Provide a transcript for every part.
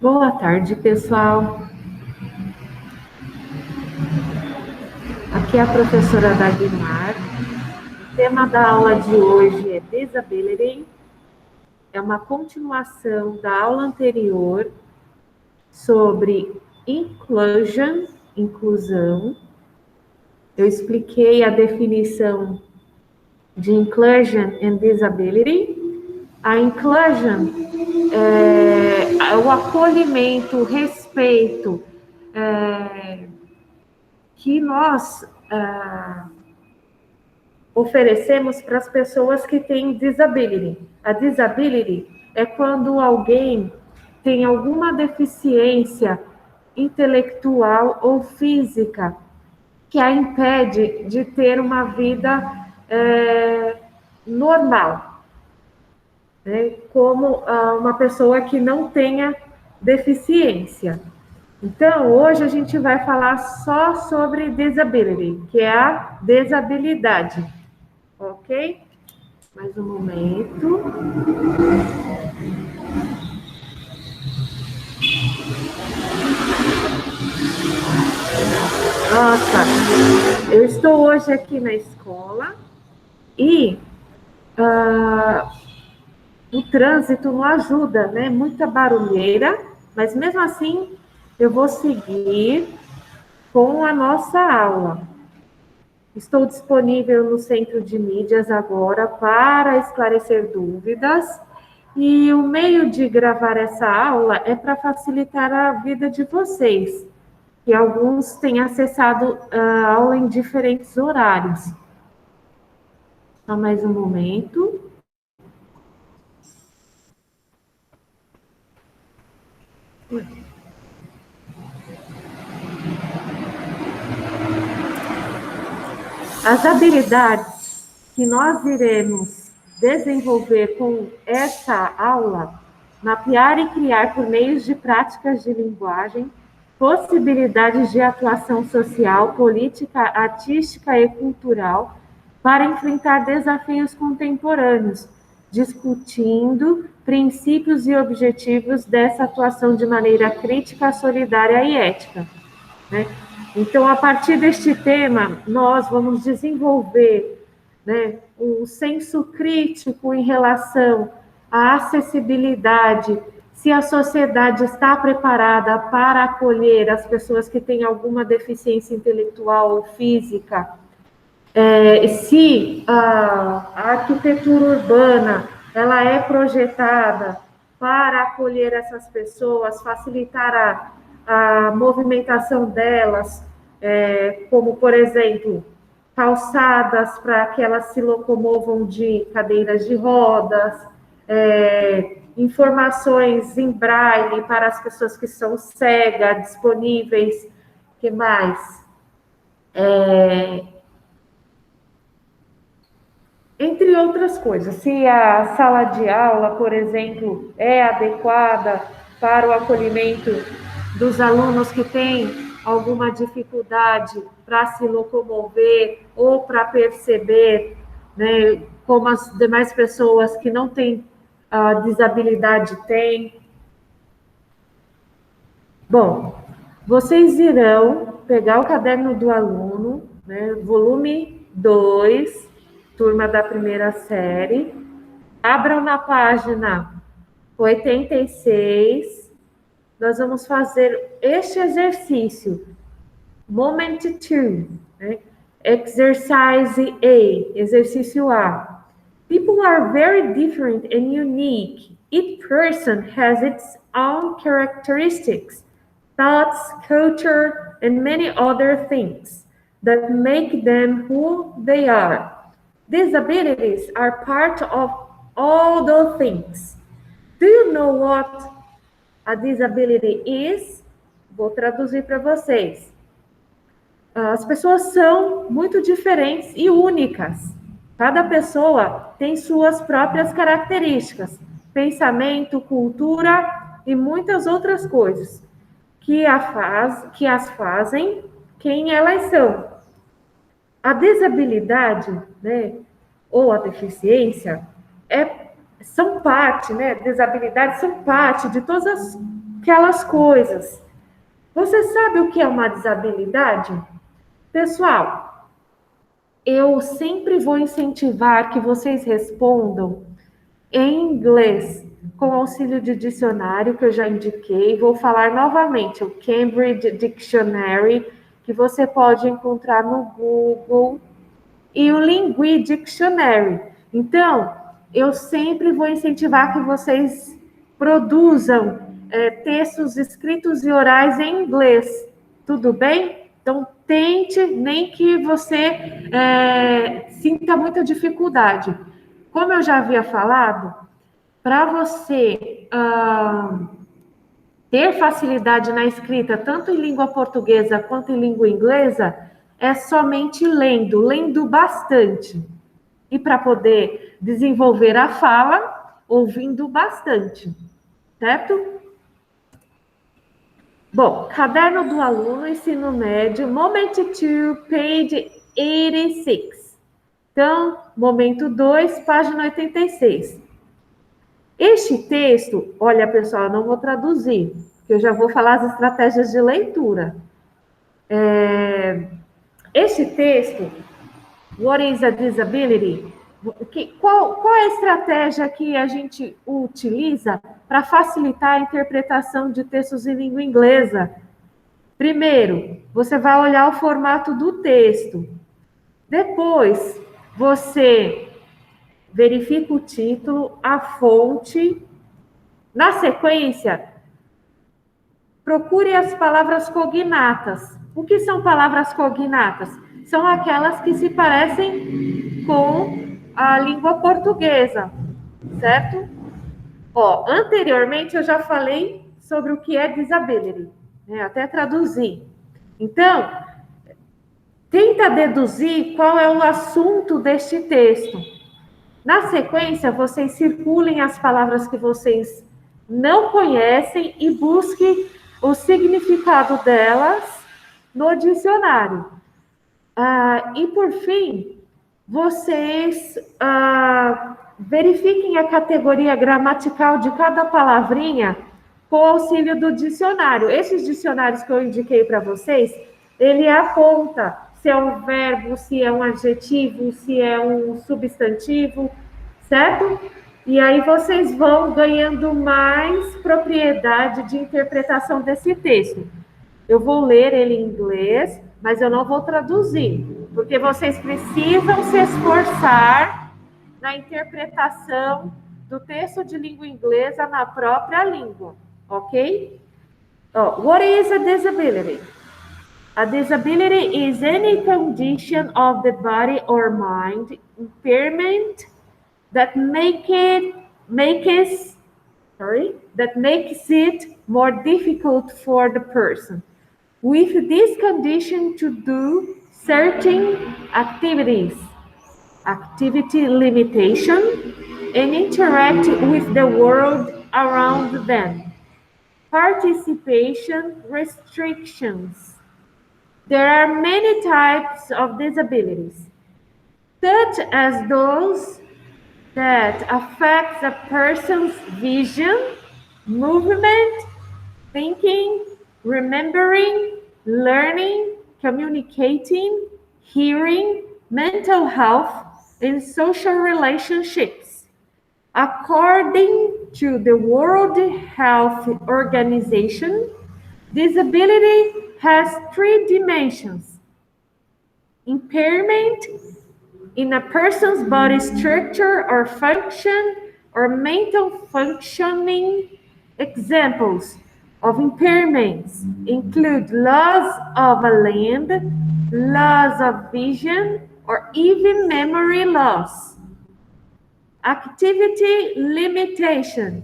Boa tarde, pessoal. Aqui é a professora Dagmar. O tema da aula de hoje é Disability. É uma continuação da aula anterior sobre inclusão. Eu expliquei a definição de inclusion and disability. A inclusion é o acolhimento, o respeito que nós oferecemos para as pessoas que têm disability. A disability é quando alguém tem alguma deficiência intelectual ou física que a impede de ter uma vida normal, né? Como uma pessoa que não tenha deficiência. Então, hoje a gente vai falar só sobre disability, que é a desabilidade. Ok? Mais um momento. Nossa, eu estou hoje aqui na escola e o trânsito não ajuda, né? Muita barulheira, mas mesmo assim eu vou seguir com a nossa aula. Estou disponível no Centro de Mídias agora para esclarecer dúvidas. E o meio de gravar essa aula é para facilitar a vida de vocês, que alguns têm acessado a aula em diferentes horários. Só mais um momento. As habilidades que nós iremos desenvolver com essa aula, mapear e criar por meios de práticas de linguagem, possibilidades de atuação social, política, artística e cultural para enfrentar desafios contemporâneos, discutindo princípios e objetivos dessa atuação de maneira crítica, solidária e ética, né? Então, a partir deste tema, nós vamos desenvolver, né, um senso crítico em relação à acessibilidade, se a sociedade está preparada para acolher as pessoas que têm alguma deficiência intelectual ou física, se a arquitetura urbana ela é projetada para acolher essas pessoas, facilitar a movimentação delas, como, por exemplo, calçadas para que elas se locomovam de cadeiras de rodas, informações em braille para as pessoas que são cegas, disponíveis, que mais? Entre outras coisas, se a sala de aula, por exemplo, é adequada para o acolhimento dos alunos que têm alguma dificuldade para se locomover ou para perceber, né, como as demais pessoas que não têm a desabilidade têm. Bom, vocês irão pegar o caderno do aluno, né, volume 2, turma da primeira série, abram na página 86, nós vamos fazer este exercício, Moment 2, né? Exercise A, exercício A. People are very different and unique. Each person has its own characteristics, thoughts, culture, and many other things that make them who they are. Disabilities are part of all those things. Do you know what a disability is? Vou traduzir para vocês. As pessoas são muito diferentes e únicas. Cada pessoa tem suas próprias características, pensamento, cultura e muitas outras coisas que as fazem quem elas são. A desabilidade, né, ou a deficiência, são parte, né, desabilidade são parte de todas as aquelas coisas. Você sabe o que é uma desabilidade? Pessoal, eu sempre vou incentivar que vocês respondam em inglês, com auxílio de dicionário, que eu já indiquei. Vou falar novamente, o Cambridge Dictionary, que você pode encontrar no Google, e o Lingui Dictionary. Então, eu sempre vou incentivar que vocês produzam textos escritos e orais em inglês. Tudo bem? Então, tente, nem que você sinta muita dificuldade. Como eu já havia falado, para você ter facilidade na escrita, tanto em língua portuguesa quanto em língua inglesa, é somente lendo bastante. E para poder desenvolver a fala, ouvindo bastante, certo? Bom, caderno do aluno, ensino médio, Moment 2, page 86. Então, momento 2, página 86. Este texto, olha pessoal, eu não vou traduzir, porque eu já vou falar as estratégias de leitura. Este texto, What is a Disability? Qual é a estratégia que a gente utiliza para facilitar a interpretação de textos em língua inglesa? Primeiro, você vai olhar o formato do texto. Depois, você verifica o título, a fonte. Na sequência, procure as palavras cognatas. O que são palavras cognatas? São aquelas que se parecem com a língua portuguesa, certo? Anteriormente eu já falei sobre o que é disability, né? Até traduzi. Então, tenta deduzir qual é o assunto deste texto. Na sequência, vocês circulem as palavras que vocês não conhecem e busquem o significado delas no dicionário. E por fim, vocês verifiquem a categoria gramatical de cada palavrinha com o auxílio do dicionário. Esses dicionários que eu indiquei para vocês, ele aponta se é um verbo, se é um adjetivo, se é um substantivo, certo? E aí vocês vão ganhando mais propriedade de interpretação desse texto. Eu vou ler ele em inglês, mas eu não vou traduzir, porque vocês precisam se esforçar na interpretação do texto de língua inglesa na própria língua, ok? What is a disability? A disability is any condition of the body or mind, impairment that makes it more difficult for the person with this condition to do certain activities, activity limitation, and interact with the world around them. Participation restrictions. There are many types of disabilities, such as those that affect a person's vision, movement, thinking, remembering, learning, communicating, hearing, mental health, and social relationships. According to the World Health Organization, disability has 3 dimensions: impairment in a person's body structure or function or mental functioning. Examples of impairments include loss of a limb, loss of vision, or even memory loss. Activity limitation,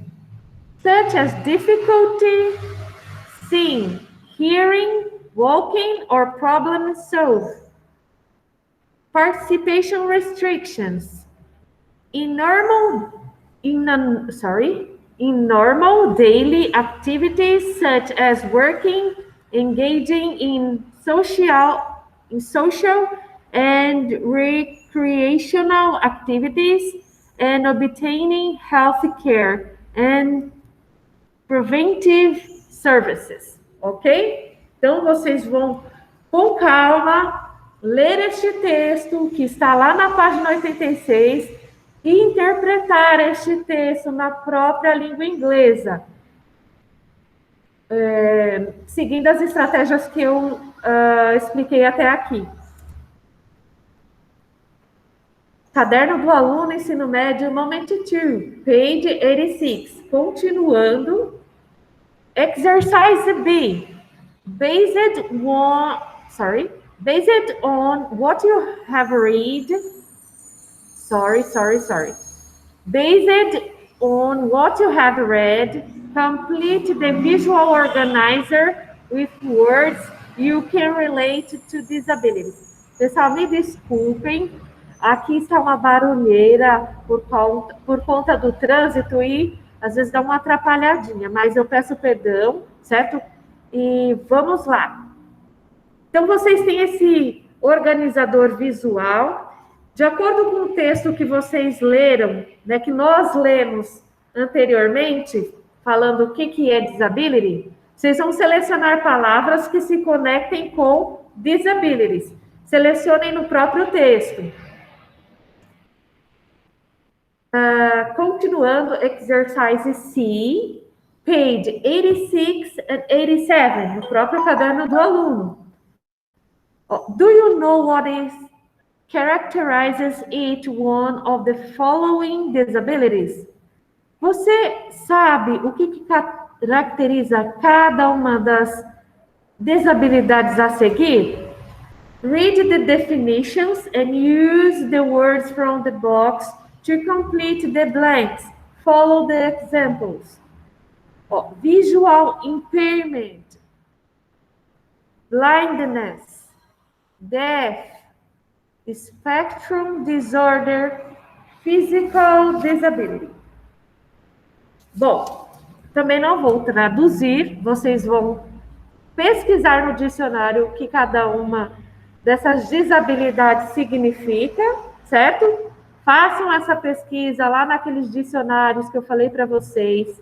such as difficulty seeing, hearing, walking, or problem solving. Participation restrictions. In normal daily activities such as working, engaging in social and recreational activities, and obtaining health care and preventive services, ok? Então, vocês vão, com calma, ler este texto que está lá na página 86 e interpretar este texto na própria língua inglesa, seguindo as estratégias que eu expliquei até aqui. Caderno do Aluno, Ensino Médio, Moment 2, page 86. Continuando, exercise B. Based on what you have read. Based on what you have read, complete the visual organizer with words you can relate to disabilities. Pessoal, me desculpem, aqui está uma barulheira por conta do trânsito e às vezes dá uma atrapalhadinha, mas eu peço perdão, certo? E vamos lá. Então, vocês têm esse organizador visual. De acordo com o texto que vocês leram, né, que nós lemos anteriormente, falando o que é disability, vocês vão selecionar palavras que se conectem com disabilities. Selecionem no próprio texto. Continuando, exercise C, page 86 and 87, no próprio caderno do aluno. Do you know what characterizes each one of the following disabilities? Você sabe o que caracteriza cada uma das desabilidades a seguir? Read the definitions and use the words from the box to complete the blanks. Follow the examples. Visual impairment, blindness, deaf, spectrum disorder, physical disability. Bom, também não vou traduzir, vocês vão pesquisar no dicionário o que cada uma dessas desabilidades significa, certo? Façam essa pesquisa lá naqueles dicionários que eu falei para vocês.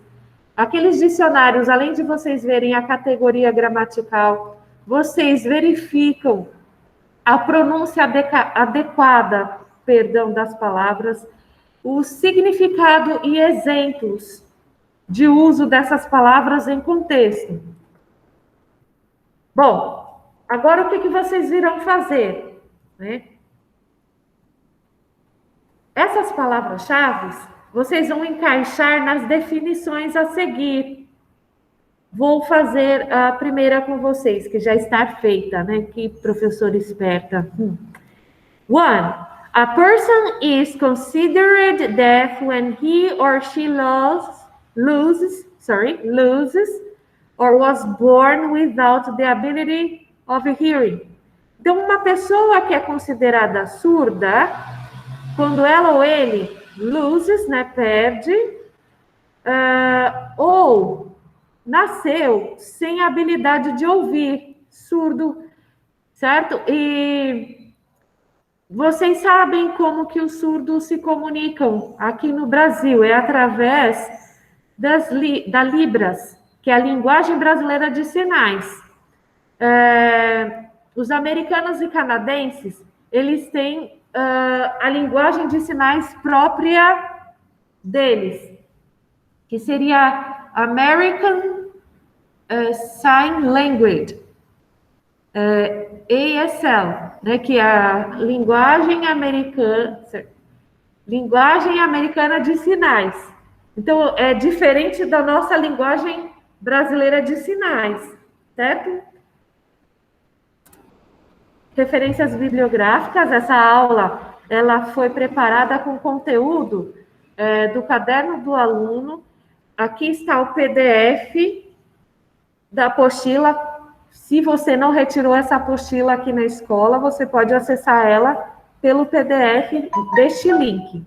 Aqueles dicionários, além de vocês verem a categoria gramatical, vocês verificam a pronúncia adequada, das palavras, o significado e exemplos de uso dessas palavras em contexto. Bom, agora o que vocês irão fazer, né? Essas palavras-chave, vocês vão encaixar nas definições a seguir. Vou fazer a primeira com vocês, que já está feita, né? Que professora esperta. 1. A person is considered deaf when he or she loses or was born without the ability of hearing. Então, uma pessoa que é considerada surda, quando ela ou ele loses, né, perde, ou nasceu sem habilidade de ouvir, surdo, certo? E vocês sabem como que os surdos se comunicam aqui no Brasil, é através da Libras, que é a linguagem brasileira de sinais. Os americanos e canadenses, eles têm a linguagem de sinais própria deles, que seria American Sign Language, ASL, né, que é a linguagem americana de sinais. Então, é diferente da nossa linguagem brasileira de sinais, certo? Referências bibliográficas, essa aula, ela foi preparada com conteúdo do caderno do aluno. Aqui está o PDF da apostila. Se você não retirou essa apostila aqui na escola, você pode acessar ela pelo PDF deste link.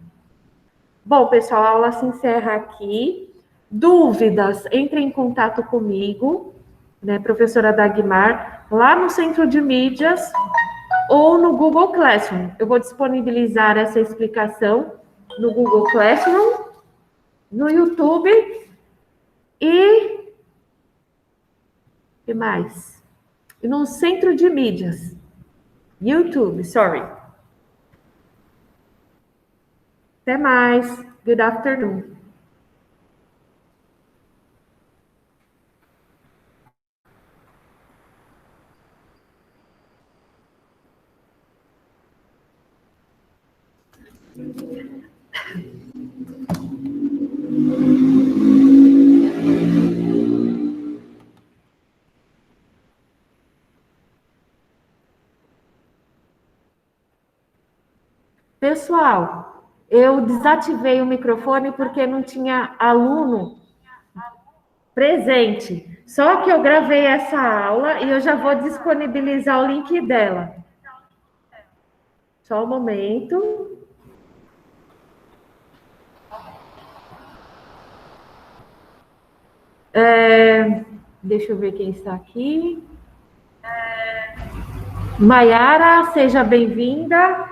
Bom, pessoal, a aula se encerra aqui. Dúvidas, entre em contato comigo, né, professora Dagmar, lá no Centro de Mídias ou no Google Classroom. Eu vou disponibilizar essa explicação no Google Classroom, no YouTube e que mais? E no centro de mídias. YouTube, sorry. Até mais. Good afternoon. Pessoal, eu desativei o microfone porque não tinha aluno presente. Só que eu gravei essa aula e eu já vou disponibilizar o link dela. Só um momento. Deixa eu ver quem está aqui. Maiara, seja bem-vinda.